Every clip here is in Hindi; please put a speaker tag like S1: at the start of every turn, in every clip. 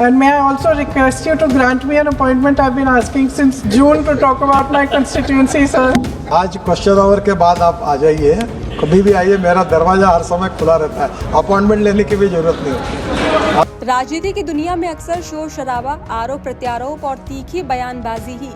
S1: And may I also request you to grant me an appointment? I've been asking since June to talk about my constituency, sir.
S2: आज क्वेश्चन आवर के बाद आप आ जाइए, कभी भी आइए, मेरा दरवाजा हर समय खुला रहता है, अपॉइंटमेंट लेने की भी जरूरत नहीं होती।
S3: राजनीति की दुनिया में अक्सर शोर शराबा, आरोप प्रत्यारोप और तीखी बयानबाजी ही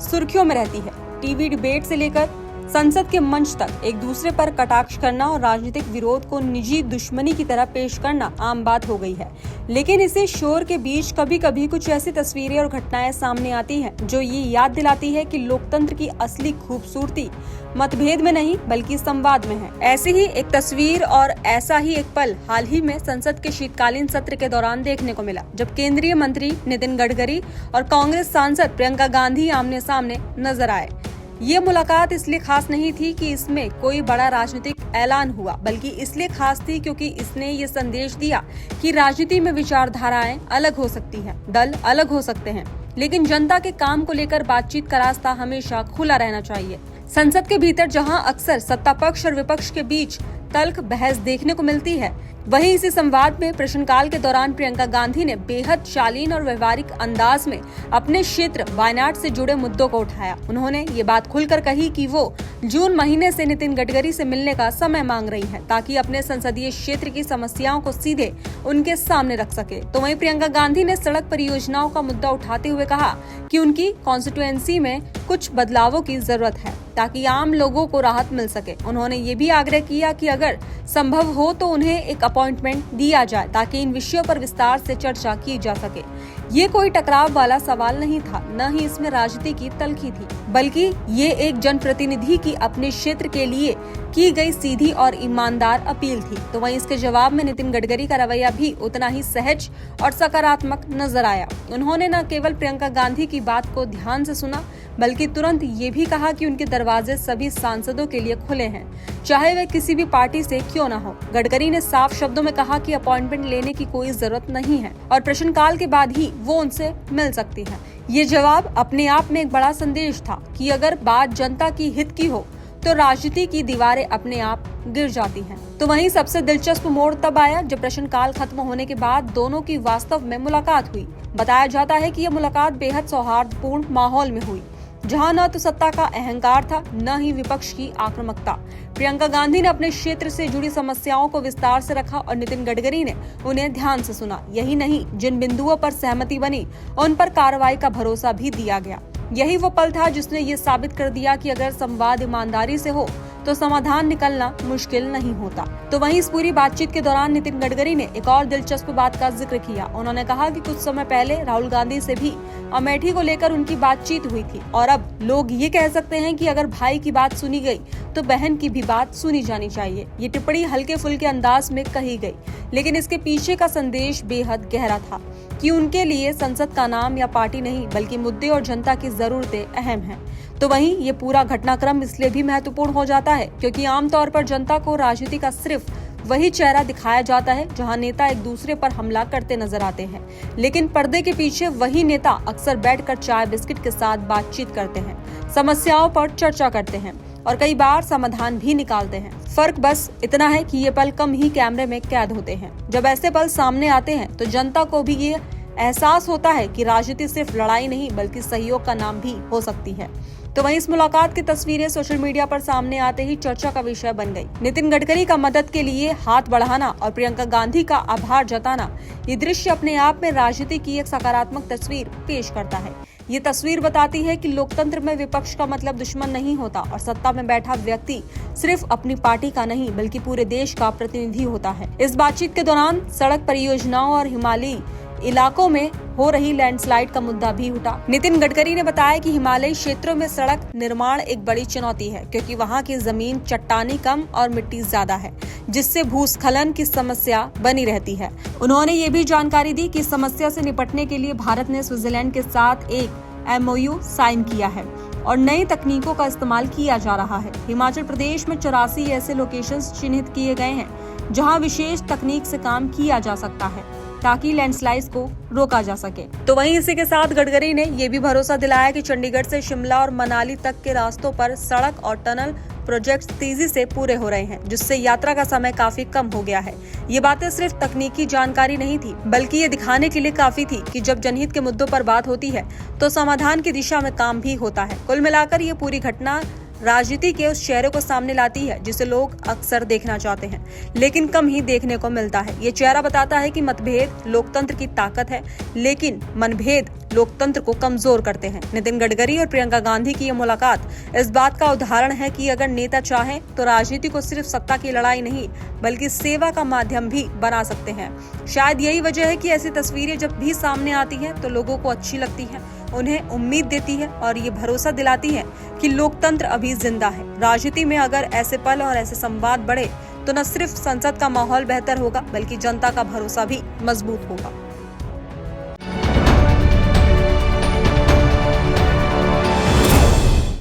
S3: सुर्खियों में रहती है। टीवी डिबेट से लेकर संसद के मंच तक एक दूसरे पर कटाक्ष करना और राजनीतिक विरोध को निजी दुश्मनी की तरह पेश करना आम बात हो गई है। लेकिन इसी शोर के बीच कभी कभी कुछ ऐसी तस्वीरें और घटनाएं सामने आती हैं जो ये याद दिलाती है कि लोकतंत्र की असली खूबसूरती मतभेद में नहीं बल्कि संवाद में है। ऐसी ही एक तस्वीर और ऐसा ही एक पल हाल ही में संसद के शीतकालीन सत्र के दौरान देखने को मिला, जब केंद्रीय मंत्री नितिन गडकरी और कांग्रेस सांसद प्रियंका गांधी आमने सामने नजर आए। ये मुलाकात इसलिए खास नहीं थी कि इसमें कोई बड़ा राजनीतिक ऐलान हुआ, बल्कि इसलिए खास थी क्योंकि इसने ये संदेश दिया कि राजनीति में विचारधाराएं अलग हो सकती हैं, दल अलग हो सकते हैं, लेकिन जनता के काम को लेकर बातचीत का रास्ता हमेशा खुला रहना चाहिए। संसद के भीतर जहां अक्सर सत्ता पक्ष और विपक्ष के बीच तल्ख बहस देखने को मिलती है, वहीं इसी संवाद में प्रश्नकाल के दौरान प्रियंका गांधी ने बेहद शालीन और व्यवहारिक अंदाज में अपने क्षेत्र वायनाड से जुड़े मुद्दों को उठाया। उन्होंने ये बात खुलकर कही कि वो जून महीने से नितिन गडकरी से मिलने का समय मांग रही है ताकि अपने संसदीय क्षेत्र की समस्याओं को सीधे उनके सामने रख सके। तो वहीं प्रियंका गांधी ने सड़क परियोजनाओं का मुद्दा उठाते हुए कहा कि उनकी कॉन्स्टिट्यूएंसी में कुछ बदलावों की जरूरत है ताकि आम लोगों को राहत मिल सके। उन्होंने ये भी आग्रह किया कि अगर संभव हो तो उन्हें एक अपॉइंटमेंट दिया जाए ताकि इन विषयों पर विस्तार से चर्चा की जा सके। ये कोई टकराव वाला सवाल नहीं था, न ही इसमें राजनीति की तल्खी थी, बल्कि ये एक जनप्रतिनिधि की अपने क्षेत्र के लिए की गई सीधी और ईमानदार अपील थी। तो वहीं इसके जवाब में नितिन गडकरी का रवैया भी उतना ही सहज और सकारात्मक नजर आया। उन्होंने न केवल प्रियंका गांधी की बात को ध्यान से सुना, बल्कि तुरंत ये भी कहा कि उनके दरवाजे सभी सांसदों के लिए खुले हैं, चाहे वे किसी भी पार्टी से क्यों न हो। गडकरी ने साफ शब्दों में कहा कि अपॉइंटमेंट लेने की कोई जरूरत नहीं है और प्रश्नकाल के बाद ही वो उनसे मिल सकती है। ये जवाब अपने आप में एक बड़ा संदेश था कि अगर बात जनता की हित की हो तो राजनीति की दीवारें अपने आप गिर जाती हैं। तो वहीं सबसे दिलचस्प मोड़ तब आया जब प्रश्नकाल खत्म होने के बाद दोनों की वास्तव में मुलाकात हुई। बताया जाता है कि यह मुलाकात बेहद सौहार्दपूर्ण माहौल में हुई, जहां न तो सत्ता का अहंकार था, न ही विपक्ष की आक्रामकता। प्रियंका गांधी ने अपने क्षेत्र से जुड़ी समस्याओं को विस्तार से रखा और नितिन गडकरी ने उन्हें ध्यान से सुना। यही नहीं, जिन बिंदुओं पर सहमति बनी उन पर कार्रवाई का भरोसा भी दिया गया। यही वो पल था जिसने ये साबित कर दिया कि अगर संवाद ईमानदारी से हो तो समाधान निकलना मुश्किल नहीं होता। तो वहीं इस पूरी बातचीत के दौरान नितिन गडकरी ने एक और दिलचस्प बात का जिक्र किया। उन्होंने कहा कि कुछ समय पहले राहुल गांधी से भी अमेठी को लेकर उनकी बातचीत हुई थी और अब लोग ये कह सकते हैं कि अगर भाई की बात सुनी गई तो बहन की भी बात सुनी जानी चाहिए। ये टिप्पणी हल्के फुल्के अंदाज में कही गई, लेकिन इसके पीछे का संदेश बेहद गहरा था कि उनके लिए संसद का नाम या पार्टी नहीं बल्कि मुद्दे और जनता की जरूरतें अहम हैं। तो वहीं ये पूरा घटनाक्रम इसलिए भी महत्वपूर्ण हो जाता है क्योंकि आमतौर पर जनता को राजनीति का सिर्फ वही चेहरा दिखाया जाता है जहां नेता एक दूसरे पर हमला करते नजर आते हैं, लेकिन पर्दे के पीछे वही नेता अक्सर बैठकर चाय बिस्किट के साथ बातचीत करते हैं, समस्याओं पर चर्चा करते हैं और कई बार समाधान भी निकालते हैं। फर्क बस इतना है कि ये पल कम ही कैमरे में कैद होते हैं। जब ऐसे पल सामने आते हैं तो जनता को भी ये एहसास होता है कि राजनीति सिर्फ लड़ाई नहीं बल्कि सहयोग का नाम भी हो सकती है। तो वहीं इस मुलाकात की तस्वीरें सोशल मीडिया पर सामने आते ही चर्चा का विषय बन गई। नितिन गडकरी का मदद के लिए हाथ बढ़ाना और प्रियंका गांधी का आभार जताना, ये दृश्य अपने आप में राजनीति की एक सकारात्मक तस्वीर पेश करता है। ये तस्वीर बताती है कि लोकतंत्र में विपक्ष का मतलब दुश्मन नहीं होता और सत्ता में बैठा व्यक्ति सिर्फ अपनी पार्टी का नहीं बल्कि पूरे देश का प्रतिनिधि होता है। इस बातचीत के दौरान सड़क परियोजनाओं और हिमालयी इलाकों में हो रही लैंडस्लाइड का मुद्दा भी उठा। नितिन गडकरी ने बताया कि हिमालयी क्षेत्रों में सड़क निर्माण एक बड़ी चुनौती है क्योंकि वहां की जमीन चट्टानी कम और मिट्टी ज्यादा है, जिससे भूस्खलन की समस्या बनी रहती है। उन्होंने ये भी जानकारी दी कि इस समस्या से निपटने के लिए भारत ने स्विट्जरलैंड के साथ एक MOU साइन किया है और नई तकनीकों का इस्तेमाल किया जा रहा है। हिमाचल प्रदेश में 84 ऐसे लोकेशंस चिन्हित किए गए हैं जहां विशेष तकनीक से काम किया जा सकता है ताकि लैंडस्लाइड्स को रोका जा सके। तो वहीं इसी के साथ गडकरी ने ये भी भरोसा दिलाया कि चंडीगढ़ से शिमला और मनाली तक के रास्तों पर सड़क और टनल प्रोजेक्ट्स तेजी से पूरे हो रहे हैं, जिससे यात्रा का समय काफी कम हो गया है। ये बातें सिर्फ तकनीकी जानकारी नहीं थी, बल्कि ये दिखाने के लिए काफी थी कि जब जनहित के मुद्दों पर बात होती है तो समाधान की दिशा में काम भी होता है। कुल मिलाकर ये पूरी घटना राजनीति के उस चेहरे को सामने लाती है जिसे लोग अक्सर देखना चाहते हैं, लेकिन कम ही देखने को मिलता है। ये चेहरा बताता है कि मतभेद लोकतंत्र की ताकत है, लेकिन मनभेद लोकतंत्र को कमजोर करते हैं। नितिन गडकरी और प्रियंका गांधी की ये मुलाकात इस बात का उदाहरण है कि अगर नेता चाहें तो राजनीति को सिर्फ सत्ता की लड़ाई नहीं, बल्कि सेवा का माध्यम भी बना सकते हैं। शायद यही वजह है कि ऐसी तस्वीरें जब भी सामने आती हैं तो लोगों को अच्छी लगती हैं, उन्हें उम्मीद देती है और ये भरोसा दिलाती है कि लोकतंत्र अभी जिंदा है। राजनीति में अगर ऐसे पल और ऐसे संवाद बढ़े तो न सिर्फ संसद का माहौल बेहतर होगा, बल्कि जनता का भरोसा भी मजबूत होगा।